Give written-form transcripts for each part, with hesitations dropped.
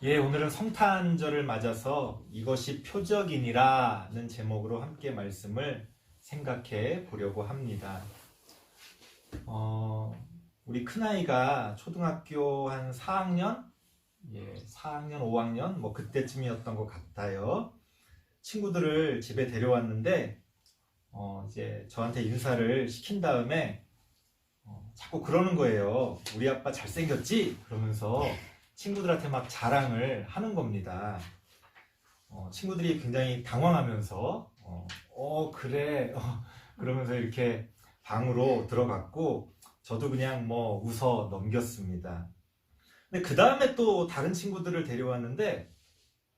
예, 오늘은 성탄절을 맞아서 이것이 표적이니라는 제목으로 함께 말씀을 생각해 보려고 합니다. 우리 큰아이가 초등학교 한 4학년? 4학년, 5학년? 뭐 그때쯤이었던 것 같아요. 친구들을 집에 데려왔는데, 이제 저한테 인사를 시킨 다음에, 자꾸 그러는 거예요. 우리 아빠 잘생겼지? 그러면서 친구들한테 막 자랑을 하는 겁니다. 친구들이 굉장히 당황하면서 그래 그러면서 이렇게 방으로 들어갔고 저도 그냥 뭐 웃어 넘겼습니다. 근데 그 다음에 또 다른 친구들을 데려왔는데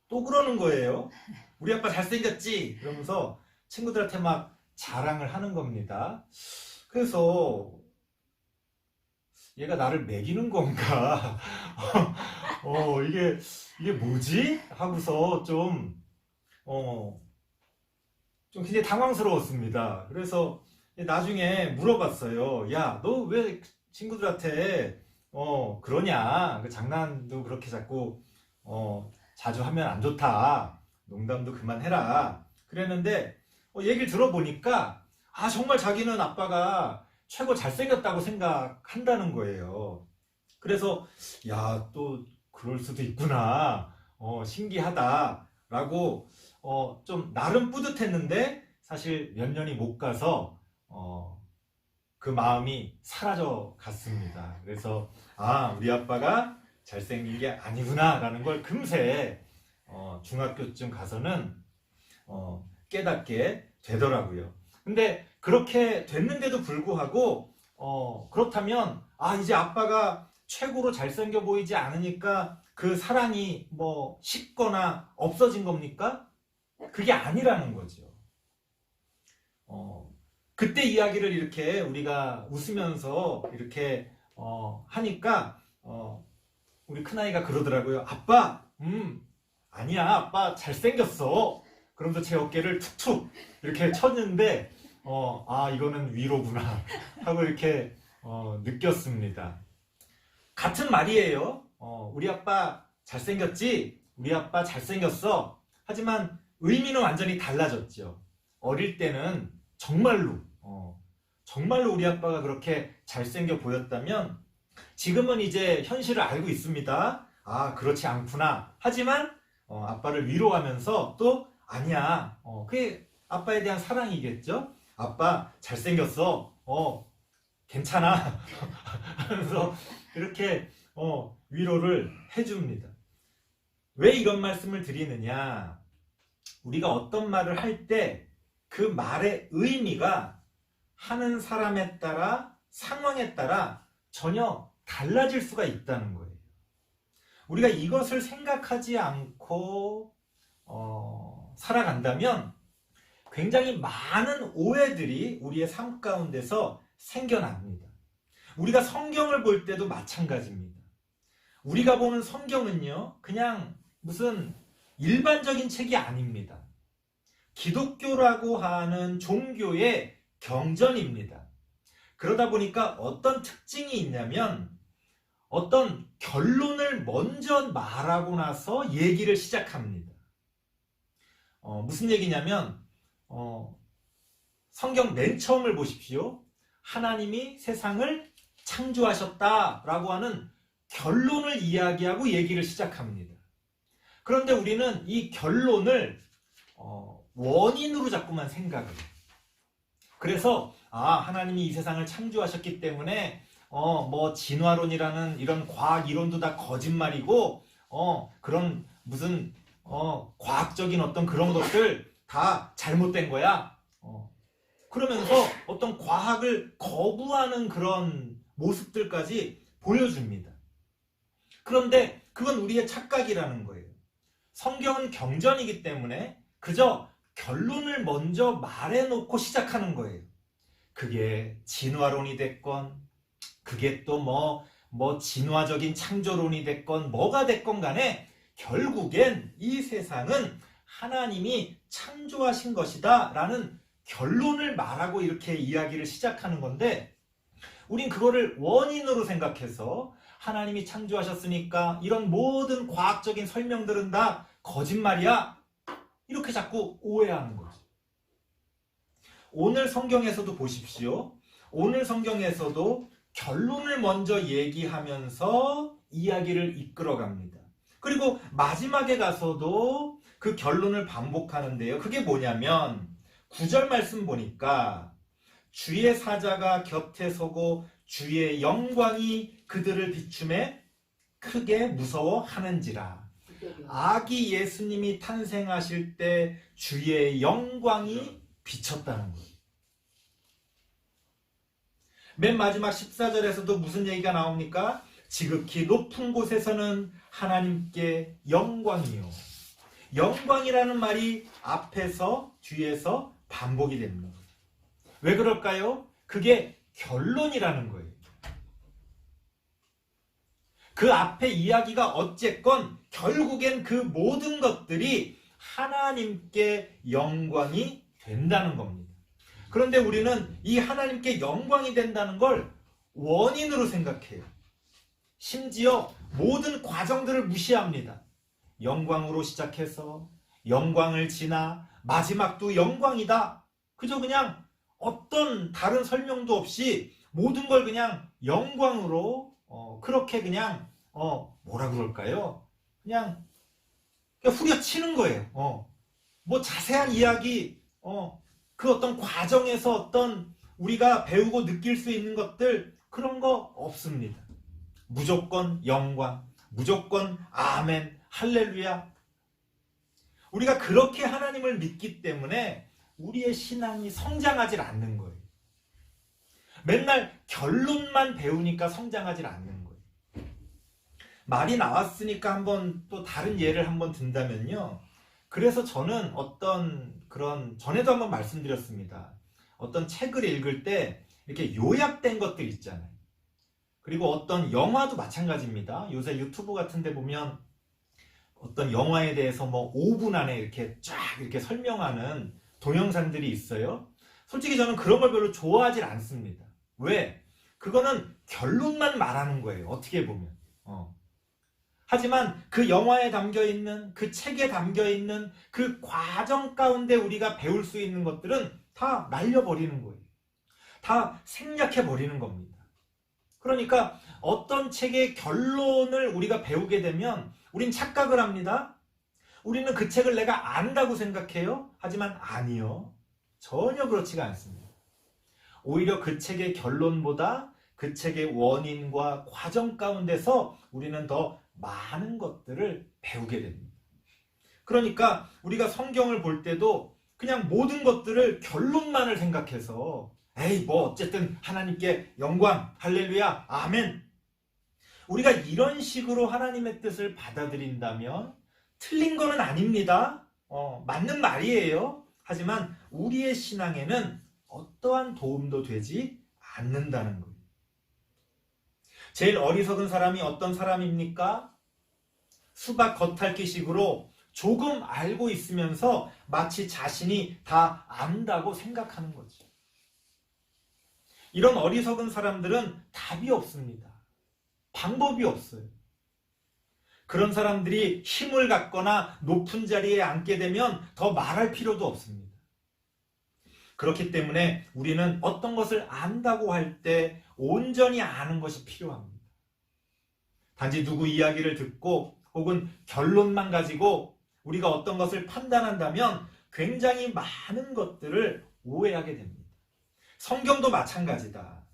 또 그러는 거예요. 우리 아빠 잘생겼지? 그러면서 친구들한테 막 자랑을 하는 겁니다. 그래서 얘가 나를 매기는 건가? 이게 뭐지? 하고서 좀 굉장히 당황스러웠습니다. 그래서 나중에 물어봤어요. 야, 너 왜 친구들한테, 그러냐? 그 장난도 그렇게 자꾸, 자주 하면 안 좋다. 농담도 그만해라. 그랬는데, 얘기를 들어보니까, 정말 자기는 아빠가 최고 잘생겼다고 생각한다는 거예요. 그래서 야, 또 그럴 수도 있구나. 신기하다라고 좀 나름 뿌듯했는데 사실 몇 년이 못 가서 그 마음이 사라져 갔습니다. 그래서 우리 아빠가 잘생긴 게 아니구나라는 걸 금세 중학교쯤 가서는 깨닫게 되더라고요. 근데 그렇게 됐는데도 불구하고 그렇다면 이제 아빠가 최고로 잘생겨 보이지 않으니까 그 사랑이 뭐 식거나 없어진 겁니까? 그게 아니라는 거죠. 그때 이야기를 이렇게 우리가 웃으면서 이렇게 하니까 우리 큰아이가 그러더라고요. 아빠, 아니야, 아빠 잘생겼어. 그러면서 제 어깨를 툭툭 이렇게 쳤는데 이거는 위로구나 하고 이렇게 느꼈습니다. 같은 말이에요. 우리 아빠 잘생겼지? 우리 아빠 잘생겼어. 하지만 의미는 완전히 달라졌죠. 어릴 때는 정말로 우리 아빠가 그렇게 잘생겨 보였다면 지금은 이제 현실을 알고 있습니다. 그렇지 않구나. 하지만 아빠를 위로하면서 또 아니야. 그게 아빠에 대한 사랑이겠죠? 아빠 잘생겼어. 괜찮아. 하면서 이렇게 위로를 해줍니다. 왜 이런 말씀을 드리느냐? 우리가 어떤 말을 할 때 그 말의 의미가 하는 사람에 따라 상황에 따라 전혀 달라질 수가 있다는 거예요. 우리가 이것을 생각하지 않고 살아간다면 굉장히 많은 오해들이 우리의 삶 가운데서 생겨납니다. 우리가 성경을 볼 때도 마찬가지입니다. 우리가 보는 성경은요, 그냥 무슨 일반적인 책이 아닙니다. 기독교라고 하는 종교의 경전입니다. 그러다 보니까 어떤 특징이 있냐면 어떤 결론을 먼저 말하고 나서 얘기를 시작합니다. 무슨 얘기냐면 성경 맨 처음을 보십시오. 하나님이 세상을 창조하셨다라고 하는 결론을 이야기하고 얘기를 시작합니다. 그런데 우리는 이 결론을 원인으로 자꾸만 생각을 해요. 그래서 하나님이 이 세상을 창조하셨기 때문에 뭐 진화론이라는 이런 과학 이론도 다 거짓말이고 그런 무슨 과학적인 어떤 그런 것들 다 잘못된 거야. 그러면서 어떤 과학을 거부하는 그런 모습들까지 보여줍니다. 그런데 그건 우리의 착각이라는 거예요. 성경은 경전이기 때문에 그저 결론을 먼저 말해놓고 시작하는 거예요. 그게 진화론이 됐건 그게 또 뭐 진화적인 창조론이 됐건 뭐가 됐건 간에 결국엔 이 세상은 하나님이 창조하신 것이다 라는 결론을 말하고 이렇게 이야기를 시작하는 건데 우린 그거를 원인으로 생각해서 하나님이 창조하셨으니까 이런 모든 과학적인 설명들은 다 거짓말이야. 이렇게 자꾸 오해하는 거죠. 오늘 성경에서도 보십시오. 오늘 성경에서도 결론을 먼저 얘기하면서 이야기를 이끌어갑니다. 그리고 마지막에 가서도 그 결론을 반복하는데요. 그게 뭐냐면 9절 말씀 보니까 주의 사자가 곁에 서고 주의 영광이 그들을 비춤에 크게 무서워하는지라. 아기 예수님이 탄생하실 때 주의 영광이 비쳤다는 거예요. 맨 마지막 14절에서도 무슨 얘기가 나옵니까? 지극히 높은 곳에서는 하나님께 영광이요. 영광이라는 말이 앞에서 뒤에서 반복이 됩니다. 왜 그럴까요? 그게 결론이라는 거예요. 그 앞에 이야기가 어쨌건 결국엔 그 모든 것들이 하나님께 영광이 된다는 겁니다. 그런데 우리는 이 하나님께 영광이 된다는 걸 원인으로 생각해요. 심지어 모든 과정들을 무시합니다. 영광으로 시작해서 영광을 지나 마지막도 영광이다. 그저 그냥 어떤 다른 설명도 없이 모든 걸 그냥 영광으로 그렇게 그냥 뭐라 그럴까요? 그냥 후려치는 거예요. 뭐 자세한 이야기 그 어떤 과정에서 어떤 우리가 배우고 느낄 수 있는 것들 그런 거 없습니다. 무조건 영광, 무조건 아멘, 할렐루야. 우리가 그렇게 하나님을 믿기 때문에 우리의 신앙이 성장하지 않는 거예요. 맨날 결론만 배우니까 성장하지 않는 거예요. 말이 나왔으니까 한번 또 다른 예를 한번 든다면요. 그래서 저는 어떤 그런 전에도 한번 말씀드렸습니다. 어떤 책을 읽을 때 이렇게 요약된 것들 있잖아요. 그리고 어떤 영화도 마찬가지입니다. 요새 유튜브 같은 데 보면 어떤 영화에 대해서 뭐 5분 안에 이렇게 쫙 이렇게 설명하는 동영상들이 있어요. 솔직히 저는 그런 걸 별로 좋아하질 않습니다. 왜? 그거는 결론만 말하는 거예요. 어떻게 보면. 하지만 그 영화에 담겨있는 그 책에 담겨있는 그 과정 가운데 우리가 배울 수 있는 것들은 다 날려버리는 거예요. 다 생략해버리는 겁니다. 그러니까 어떤 책의 결론을 우리가 배우게 되면 우린 착각을 합니다. 우리는 그 책을 내가 안다고 생각해요. 하지만 아니요. 전혀 그렇지가 않습니다. 오히려 그 책의 결론보다 그 책의 원인과 과정 가운데서 우리는 더 많은 것들을 배우게 됩니다. 그러니까 우리가 성경을 볼 때도 그냥 모든 것들을 결론만을 생각해서 에이 뭐 어쨌든 하나님께 영광, 할렐루야, 아멘. 우리가 이런 식으로 하나님의 뜻을 받아들인다면 틀린 거는 아닙니다. 맞는 말이에요. 하지만 우리의 신앙에는 어떠한 도움도 되지 않는다는 거예요. 제일 어리석은 사람이 어떤 사람입니까? 수박 겉핥기식으로 조금 알고 있으면서 마치 자신이 다 안다고 생각하는 거죠. 이런 어리석은 사람들은 답이 없습니다. 방법이 없어요. 그런 사람들이 힘을 갖거나 높은 자리에 앉게 되면 더 말할 필요도 없습니다. 그렇기 때문에 우리는 어떤 것을 안다고 할 때 온전히 아는 것이 필요합니다. 단지 누구 이야기를 듣고 혹은 결론만 가지고 우리가 어떤 것을 판단한다면 굉장히 많은 것들을 오해하게 됩니다. 성경도 마찬가지다.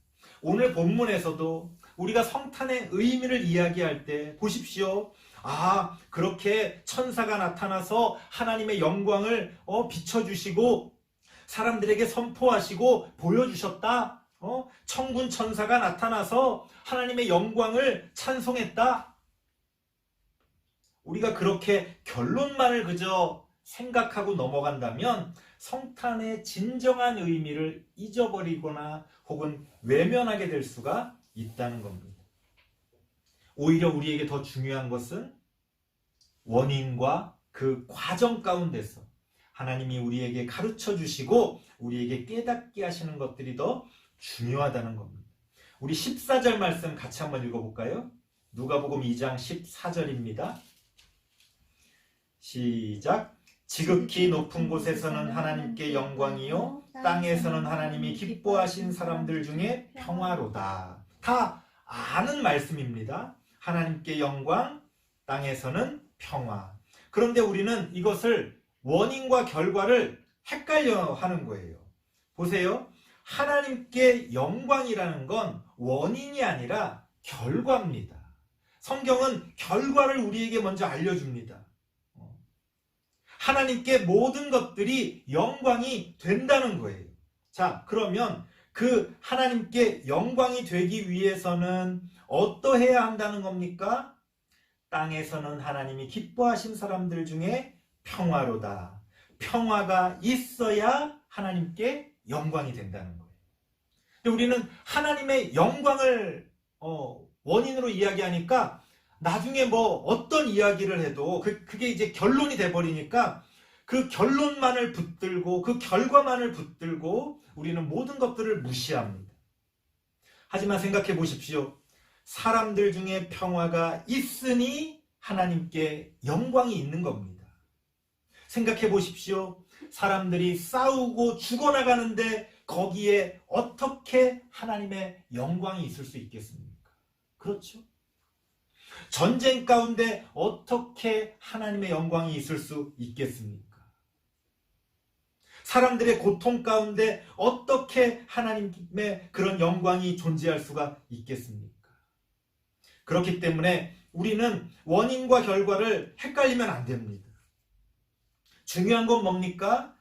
오늘 본문에서도 우리가 성탄의 의미를 이야기할 때 보십시오. 그렇게 천사가 나타나서 하나님의 영광을 비춰주시고 사람들에게 선포하시고 보여주셨다. 천군 천사가 나타나서 하나님의 영광을 찬송했다. 우리가 그렇게 결론만을 그저 생각하고 넘어간다면 성탄의 진정한 의미를 잊어버리거나 혹은 외면하게 될 수가 있다는 겁니다. 오히려 우리에게 더 중요한 것은 원인과 그 과정 가운데서 하나님이 우리에게 가르쳐 주시고 우리에게 깨닫게 하시는 것들이 더 중요하다는 겁니다. 우리 14절 말씀 같이 한번 읽어볼까요? 누가복음 2장 14절입니다. 시작. 지극히 높은 곳에서는 하나님께 영광이요 땅에서는 하나님이 기뻐하신 사람들 중에 평화로다. 다 아는 말씀입니다. 하나님께 영광, 땅에서는 평화. 그런데 우리는 이것을 원인과 결과를 헷갈려 하는 거예요. 보세요. 하나님께 영광이라는 건 원인이 아니라 결과입니다. 성경은 결과를 우리에게 먼저 알려줍니다. 하나님께 모든 것들이 영광이 된다는 거예요. 자, 그러면 그 하나님께 영광이 되기 위해서는 어떠해야 한다는 겁니까? 땅에서는 하나님이 기뻐하신 사람들 중에 평화로다. 평화가 있어야 하나님께 영광이 된다는 거예요. 근데 우리는 하나님의 영광을 원인으로 이야기하니까 나중에 뭐 어떤 이야기를 해도 그게 이제 결론이 돼버리니까 그 결론만을 붙들고 그 결과만을 붙들고 우리는 모든 것들을 무시합니다. 하지만 생각해 보십시오. 사람들 중에 평화가 있으니 하나님께 영광이 있는 겁니다. 생각해 보십시오. 사람들이 싸우고 죽어나가는데 거기에 어떻게 하나님의 영광이 있을 수 있겠습니까? 그렇죠? 전쟁 가운데 어떻게 하나님의 영광이 있을 수 있겠습니까? 사람들의 고통 가운데 어떻게 하나님의 그런 영광이 존재할 수가 있겠습니까? 그렇기 때문에 우리는 원인과 결과를 헷갈리면 안 됩니다. 중요한 건 뭡니까?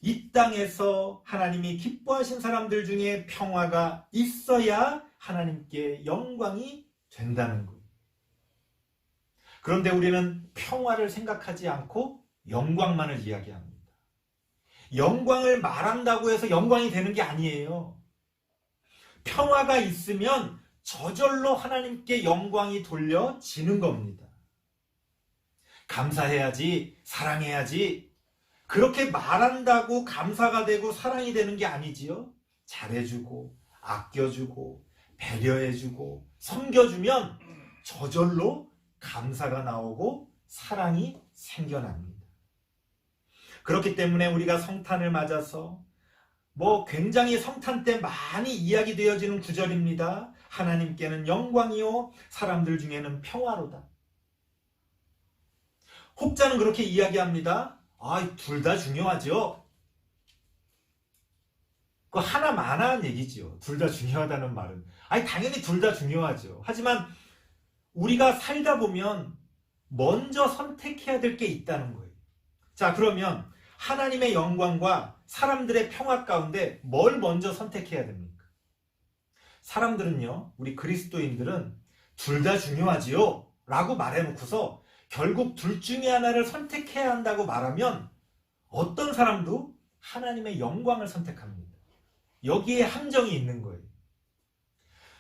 이 땅에서 하나님이 기뻐하신 사람들 중에 평화가 있어야 하나님께 영광이 된다는 거예요. 그런데 우리는 평화를 생각하지 않고 영광만을 이야기합니다. 영광을 말한다고 해서 영광이 되는 게 아니에요. 평화가 있으면 저절로 하나님께 영광이 돌려지는 겁니다. 감사해야지, 사랑해야지. 그렇게 말한다고 감사가 되고 사랑이 되는 게 아니지요. 잘해주고, 아껴주고, 배려해주고, 섬겨주면 저절로 감사가 나오고 사랑이 생겨납니다. 그렇기 때문에 우리가 성탄을 맞아서 굉장히 성탄 때 많이 이야기되어지는 구절입니다. 하나님께는 영광이요 사람들 중에는 평화로다. 혹자는 그렇게 이야기합니다. 둘 다 중요하죠. 그 하나만한 얘기죠. 둘 다 중요하다는 말은. 당연히 둘 다 중요하죠. 하지만 우리가 살다 보면 먼저 선택해야 될 게 있다는 거예요. 자, 그러면 하나님의 영광과 사람들의 평화 가운데 뭘 먼저 선택해야 됩니까? 사람들은요, 우리 그리스도인들은 둘 다 중요하지요 라고 말해놓고서 결국 둘 중에 하나를 선택해야 한다고 말하면 어떤 사람도 하나님의 영광을 선택합니다. 여기에 함정이 있는 거예요.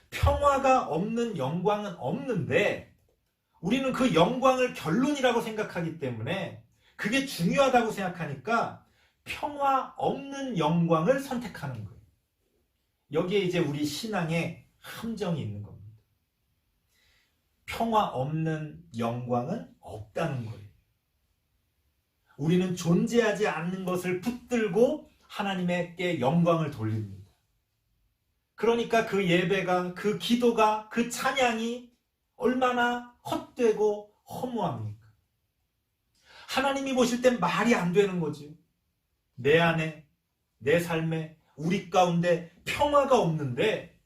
평화가 없는 영광은 없는데 우리는 그 영광을 결론이라고 생각하기 때문에 그게 중요하다고 생각하니까 평화 없는 영광을 선택하는 거예요. 여기에 이제 우리 신앙에 함정이 있는 겁니다. 평화 없는 영광은 없다는 거예요. 우리는 존재하지 않는 것을 붙들고 하나님께 영광을 돌립니다. 그러니까 그 예배가, 그 기도가, 그 찬양이 얼마나 헛되고 허무합니까? 하나님이 보실 땐 말이 안 되는 거죠. 내 안에, 내 삶에, 우리 가운데 평화가 없는데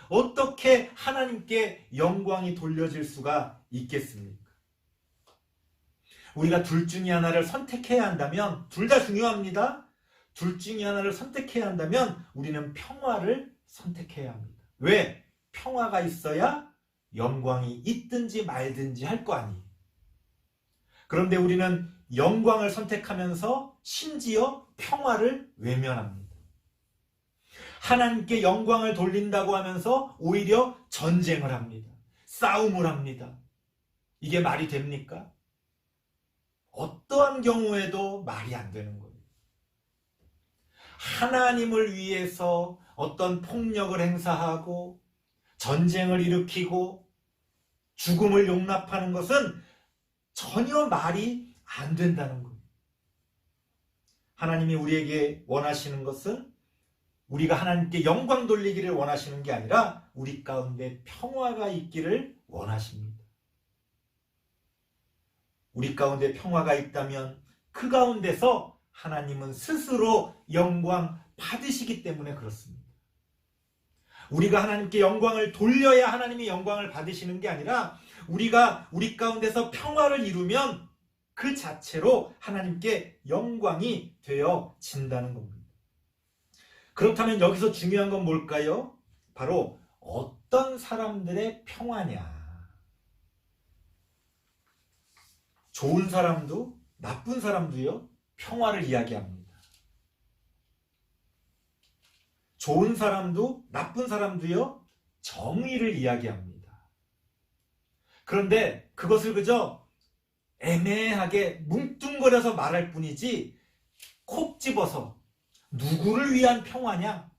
어떻게 하나님께 영광이 돌려질 수가 있겠습니까? 우리가 둘 중에 하나를 선택해야 한다면, 둘 다 중요합니다. 둘 중에 하나를 선택해야 한다면 우리는 평화를 선택해야 합니다. 왜? 평화가 있어야 영광이 있든지 말든지 할 거 아니에요. 그런데 우리는 영광을 선택하면서 심지어 평화를 외면합니다. 하나님께 영광을 돌린다고 하면서 오히려 전쟁을 합니다. 싸움을 합니다. 이게 말이 됩니까? 어떠한 경우에도 말이 안 되는 거예요. 하나님을 위해서 어떤 폭력을 행사하고 전쟁을 일으키고 죽음을 용납하는 것은 전혀 말이 안 된다는 거예요. 하나님이 우리에게 원하시는 것은 우리가 하나님께 영광 돌리기를 원하시는 게 아니라 우리 가운데 평화가 있기를 원하십니다. 우리 가운데 평화가 있다면 그 가운데서 하나님은 스스로 영광 받으시기 때문에 그렇습니다. 우리가 하나님께 영광을 돌려야 하나님이 영광을 받으시는 게 아니라 우리가 우리 가운데서 평화를 이루면 그 자체로 하나님께 영광이 되어진다는 겁니다. 그렇다면 여기서 중요한 건 뭘까요? 바로 어떤 사람들의 평화냐. 좋은 사람도 나쁜 사람도요, 평화를 이야기합니다. 좋은 사람도 나쁜 사람도요, 정의를 이야기합니다. 그런데 그것을 그저 애매하게 뭉뚱거려서 말할 뿐이지 콕 집어서 누구를 위한 평화냐,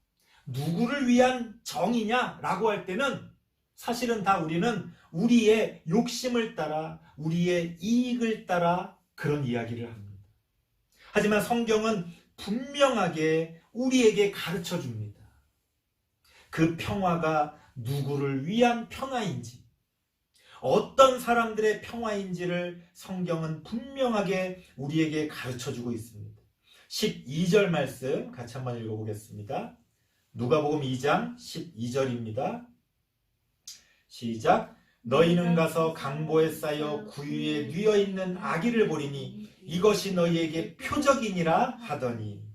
누구를 위한 정의냐 라고 할 때는 사실은 다 우리는 우리의 욕심을 따라, 우리의 이익을 따라 그런 이야기를 합니다. 하지만 성경은 분명하게 우리에게 가르쳐 줍니다. 그 평화가 누구를 위한 평화인지, 어떤 사람들의 평화인지를 성경은 분명하게 우리에게 가르쳐 주고 있습니다. 12절 말씀 같이 한번 읽어보겠습니다. 누가복음 2장 12절입니다. 시작. 너희는 가서 강보에 쌓여 구유에 뉘어 있는 아기를 보리니 이것이 너희에게 표적이니라 하더니,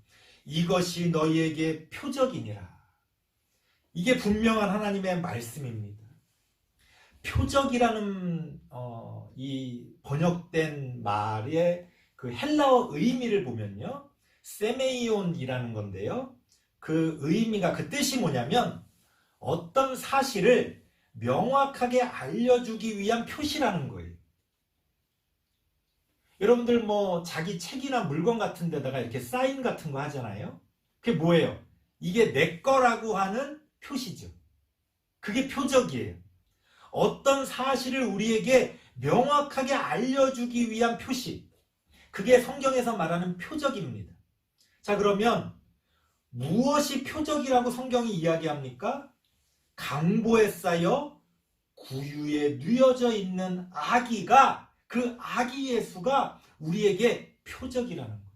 이것이 너희에게 표적이니라. 이게 분명한 하나님의 말씀입니다. 표적이라는 이 번역된 말의 그 헬라어 의미를 보면요, 세메이온이라는 건데요, 그 의미가, 그 뜻이 뭐냐면 어떤 사실을 명확하게 알려주기 위한 표시라는 거예요. 여러분들 뭐 자기 책이나 물건 같은 데다가 이렇게 사인 같은 거 하잖아요. 그게 뭐예요? 이게 내 거라고 하는 표시죠. 그게 표적이에요. 어떤 사실을 우리에게 명확하게 알려주기 위한 표시, 그게 성경에서 말하는 표적입니다. 자, 그러면 무엇이 표적이라고 성경이 이야기합니까? 강보에 쌓여 구유에 뉘어져 있는 아기가, 그 아기 예수가 우리에게 표적이라는 거예요.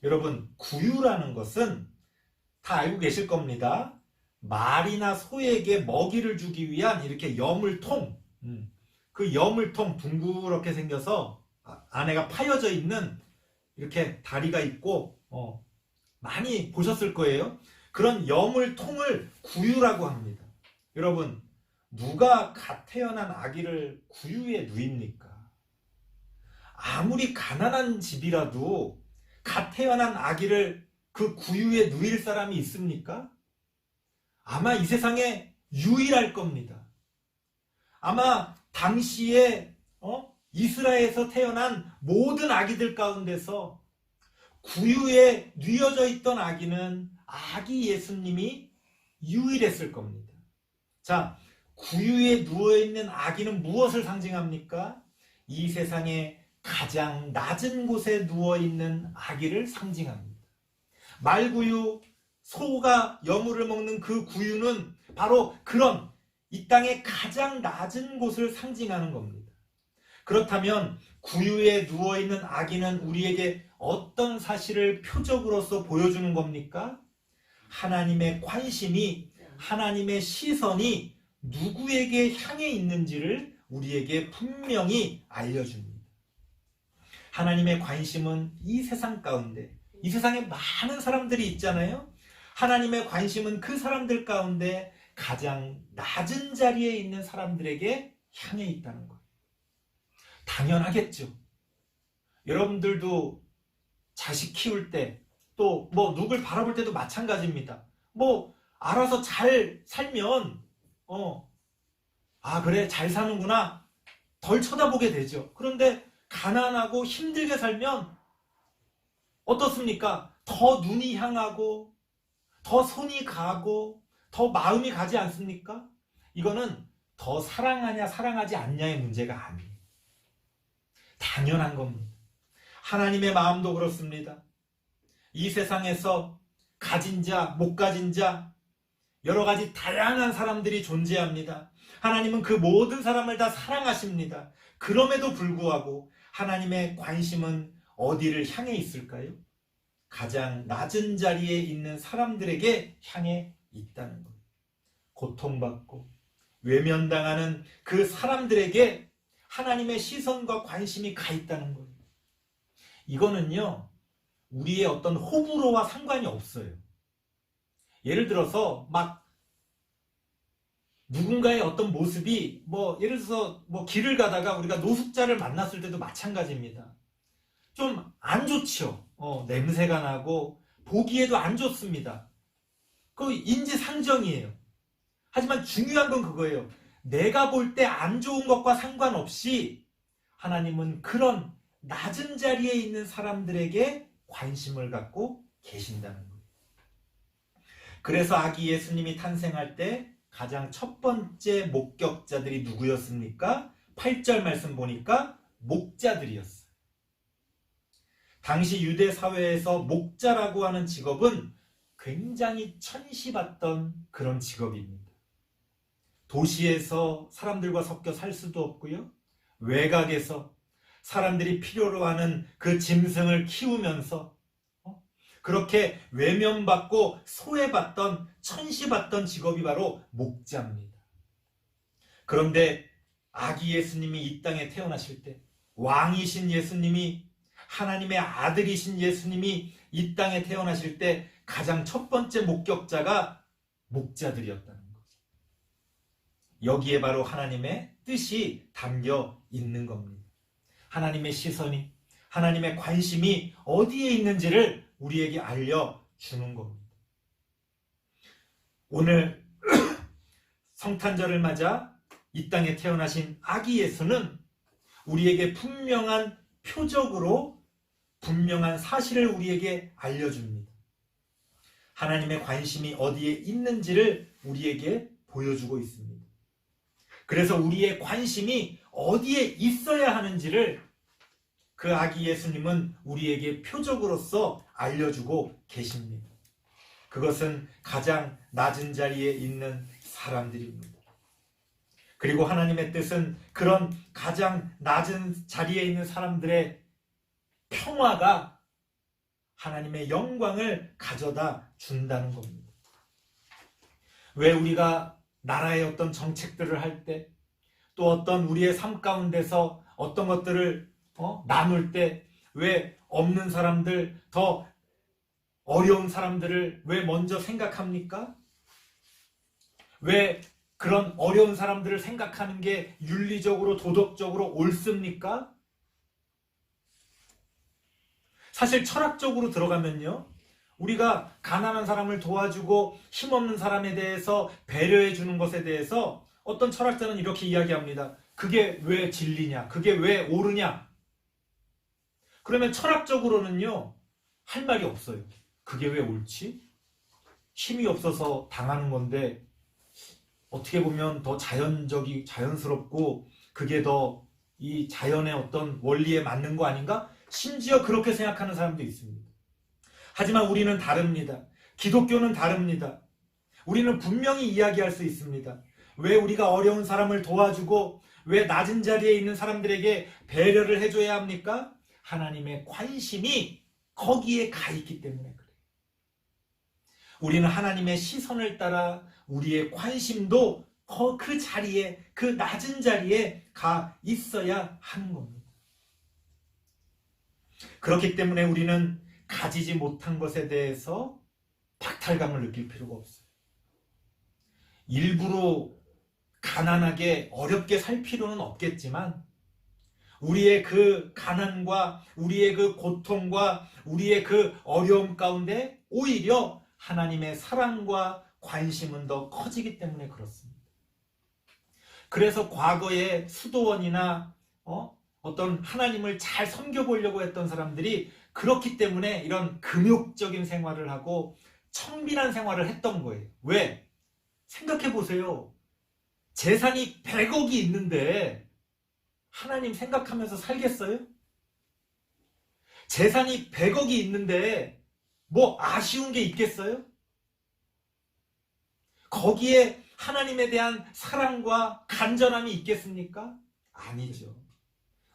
여러분, 구유라는 것은 다 알고 계실 겁니다. 말이나 소에게 먹이를 주기 위한 이렇게 여물통, 그 여물통 둥그렇게 생겨서 안에가 파여져 있는 이렇게 다리가 있고, 많이 보셨을 거예요. 그런 여물통을 구유라고 합니다. 여러분, 누가 갓 태어난 아기를 구유에 누입니까? 아무리 가난한 집이라도 갓 태어난 아기를 그 구유에 누일 사람이 있습니까? 아마 이 세상에 유일할 겁니다. 아마 당시에 이스라엘에서 태어난 모든 아기들 가운데서 구유에 뉘어져 있던 아기는 아기 예수님이 유일했을 겁니다. 자, 구유에 누워있는 아기는 무엇을 상징합니까? 이 세상에 가장 낮은 곳에 누워있는 아기를 상징합니다. 말구유, 소가 여물을 먹는 그 구유는 바로 그런 이 땅의 가장 낮은 곳을 상징하는 겁니다. 그렇다면 구유에 누워있는 아기는 우리에게 어떤 사실을 표적으로서 보여주는 겁니까? 하나님의 관심이, 하나님의 시선이 누구에게 향해 있는지를 우리에게 분명히 알려줍니다. 하나님의 관심은 이 세상 가운데, 이 세상에 많은 사람들이 있잖아요. 하나님의 관심은 그 사람들 가운데 가장 낮은 자리에 있는 사람들에게 향해 있다는 거예요. 당연하겠죠. 여러분들도 자식 키울 때, 또 뭐 누굴 바라볼 때도 마찬가지입니다. 뭐 알아서 잘 살면 그래, 잘 사는구나, 덜 쳐다보게 되죠. 그런데 가난하고 힘들게 살면 어떻습니까? 더 눈이 향하고, 더 손이 가고, 더 마음이 가지 않습니까? 이거는 더 사랑하냐 사랑하지 않냐의 문제가 아니에요. 당연한 겁니다. 하나님의 마음도 그렇습니다. 이 세상에서 가진 자, 못 가진 자, 여러 가지 다양한 사람들이 존재합니다. 하나님은 그 모든 사람을 다 사랑하십니다. 그럼에도 불구하고 하나님의 관심은 어디를 향해 있을까요? 가장 낮은 자리에 있는 사람들에게 향해 있다는 거예요. 고통받고 외면당하는 그 사람들에게 하나님의 시선과 관심이 가 있다는 거예요. 이거는요, 우리의 어떤 호불호와 상관이 없어요. 예를 들어서 막 누군가의 어떤 모습이 예를 들어서 길을 가다가 우리가 노숙자를 만났을 때도 마찬가지입니다. 좀 안 좋죠. 냄새가 나고 보기에도 안 좋습니다. 그 인지상정이에요. 하지만 중요한 건 그거예요. 내가 볼 때 안 좋은 것과 상관없이 하나님은 그런 낮은 자리에 있는 사람들에게 관심을 갖고 계신다는 거예요. 그래서 아기 예수님이 탄생할 때 가장 첫 번째 목격자들이 누구였습니까? 8절 말씀 보니까 목자들이었어요. 당시 유대 사회에서 목자라고 하는 직업은 굉장히 천시받던 그런 직업입니다. 도시에서 사람들과 섞여 살 수도 없고요. 외곽에서 사람들이 필요로 하는 그 짐승을 키우면서 그렇게 외면받고 소외받던 천시받던 직업이 바로 목자입니다. 그런데 아기 예수님이 이 땅에 태어나실 때, 왕이신 예수님이, 하나님의 아들이신 예수님이 이 땅에 태어나실 때 가장 첫 번째 목격자가 목자들이었다는 거죠. 여기에 바로 하나님의 뜻이 담겨 있는 겁니다. 하나님의 시선이, 하나님의 관심이 어디에 있는지를 우리에게 알려주는 겁니다. 오늘 성탄절을 맞아 이 땅에 태어나신 아기 예수는 우리에게 분명한 표적으로 분명한 사실을 우리에게 알려줍니다. 하나님의 관심이 어디에 있는지를 우리에게 보여주고 있습니다. 그래서 우리의 관심이 어디에 있어야 하는지를 그 아기 예수님은 우리에게 표적으로서 알려주고 계십니다. 그것은 가장 낮은 자리에 있는 사람들입니다. 그리고 하나님의 뜻은 그런 가장 낮은 자리에 있는 사람들의 평화가 하나님의 영광을 가져다 준다는 겁니다. 왜 우리가 나라의 어떤 정책들을 할 때, 또 어떤 우리의 삶 가운데서 어떤 것들을 나눌 때, 왜 없는 사람들, 더 어려운 사람들을 왜 먼저 생각합니까? 왜 그런 어려운 사람들을 생각하는 게 윤리적으로, 도덕적으로 옳습니까? 사실 철학적으로 들어가면요, 우리가 가난한 사람을 도와주고 힘없는 사람에 대해서 배려해 주는 것에 대해서 어떤 철학자는 이렇게 이야기합니다. 그게 왜 진리냐? 그게 왜 옳으냐? 그러면 철학적으로는요, 할 말이 없어요. 그게 왜 옳지? 힘이 없어서 당하는 건데 어떻게 보면 더 자연스럽고 그게 더 이 자연의 어떤 원리에 맞는 거 아닌가? 심지어 그렇게 생각하는 사람도 있습니다. 하지만 우리는 다릅니다. 기독교는 다릅니다. 우리는 분명히 이야기할 수 있습니다. 왜 우리가 어려운 사람을 도와주고 왜 낮은 자리에 있는 사람들에게 배려를 해줘야 합니까? 하나님의 관심이 거기에 가 있기 때문에 그래요. 우리는 하나님의 시선을 따라 우리의 관심도 그 자리에, 그 낮은 자리에 가 있어야 하는 겁니다. 그렇기 때문에 우리는 가지지 못한 것에 대해서 박탈감을 느낄 필요가 없어요. 일부러 가난하게 어렵게 살 필요는 없겠지만 우리의 그 가난과 우리의 그 고통과 우리의 그 어려움 가운데 오히려 하나님의 사랑과 관심은 더 커지기 때문에 그렇습니다. 그래서 과거에 수도원이나 어떤 하나님을 잘 섬겨보려고 했던 사람들이 그렇기 때문에 이런 금욕적인 생활을 하고 청빈한 생활을 했던 거예요. 왜? 생각해 보세요. 재산이 100억이 있는데 하나님 생각하면서 살겠어요? 재산이 100억이 있는데 뭐 아쉬운 게 있겠어요? 거기에 하나님에 대한 사랑과 간절함이 있겠습니까? 아니죠.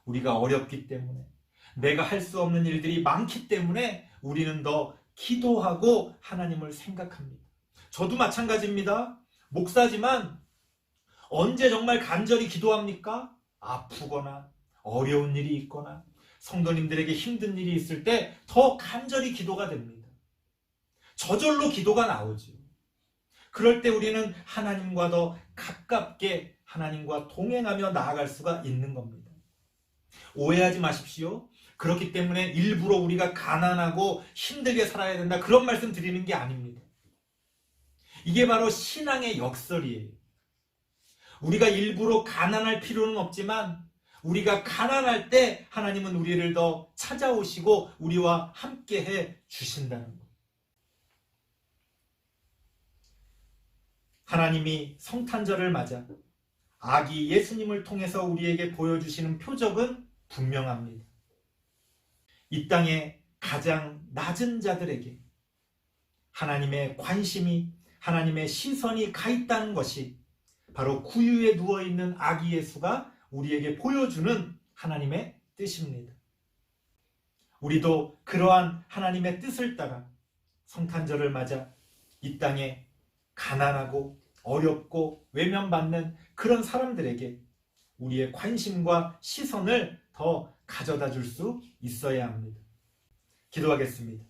우리가 어렵기 때문에, 내가 할 수 없는 일들이 많기 때문에 우리는 더 기도하고 하나님을 생각합니다. 저도 마찬가지입니다. 목사지만 언제 정말 간절히 기도합니까? 아프거나 어려운 일이 있거나 성도님들에게 힘든 일이 있을 때 더 간절히 기도가 됩니다. 저절로 기도가 나오죠. 그럴 때 우리는 하나님과 더 가깝게 하나님과 동행하며 나아갈 수가 있는 겁니다. 오해하지 마십시오. 그렇기 때문에 일부러 우리가 가난하고 힘들게 살아야 된다, 그런 말씀 드리는 게 아닙니다. 이게 바로 신앙의 역설이에요. 우리가 일부러 가난할 필요는 없지만 우리가 가난할 때 하나님은 우리를 더 찾아오시고 우리와 함께해 주신다는 것. 하나님이 성탄절을 맞아 아기 예수님을 통해서 우리에게 보여주시는 표적은 분명합니다. 이 땅의 가장 낮은 자들에게 하나님의 관심이, 하나님의 시선이 가 있다는 것이 바로 구유에 누워있는 아기 예수가 우리에게 보여주는 하나님의 뜻입니다. 우리도 그러한 하나님의 뜻을 따라 성탄절을 맞아 이 땅에 가난하고 어렵고 외면받는 그런 사람들에게 우리의 관심과 시선을 더 가져다 줄 수 있어야 합니다. 기도하겠습니다.